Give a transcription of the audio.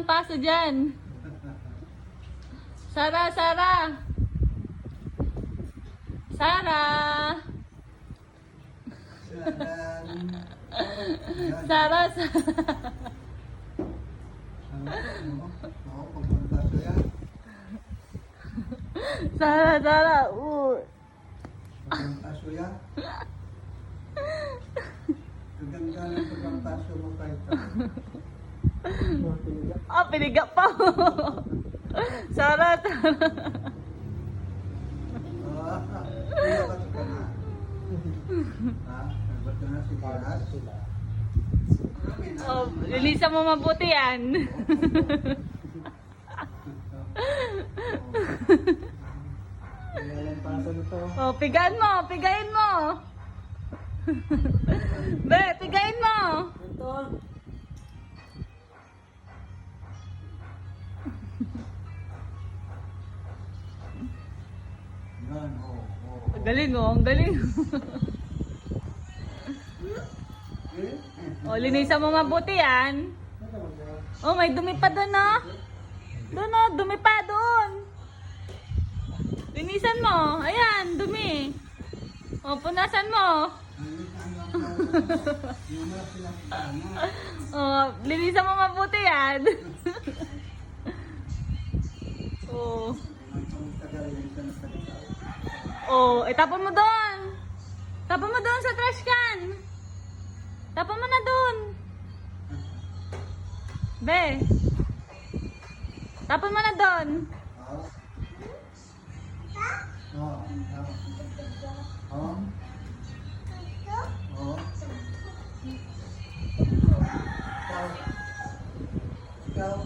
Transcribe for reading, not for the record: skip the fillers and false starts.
paso dyan. Sara, Sara. Sara. Sara, Sara. Sara, Sara. Pagpampaso yan. Gaganda ng pagpampaso mo pa ito. Ah, piniga pa. Sara, Sara. Pinabat ka na. Ha? Pinabat ka na si Baras? Oh, lilisan mo mabuti yan. Oh, pigain mo, pigain mo. Be, pigain mo. Yan, oo. Ang galing oh, ang galing. Oh, linisan mo mabuti yan. Oh, may dumi pa doon, no? Doon, oh, dumi pa doon. Linisan mo. Ayan, dumi. Oh, punasan mo. Oh, linisan mo mabuti yan. Oh. Oh, tapon mo doon. Tapon mo doon sa trash can. Tapon mo na doon. Be. Tapon mo na doon. Ikaw?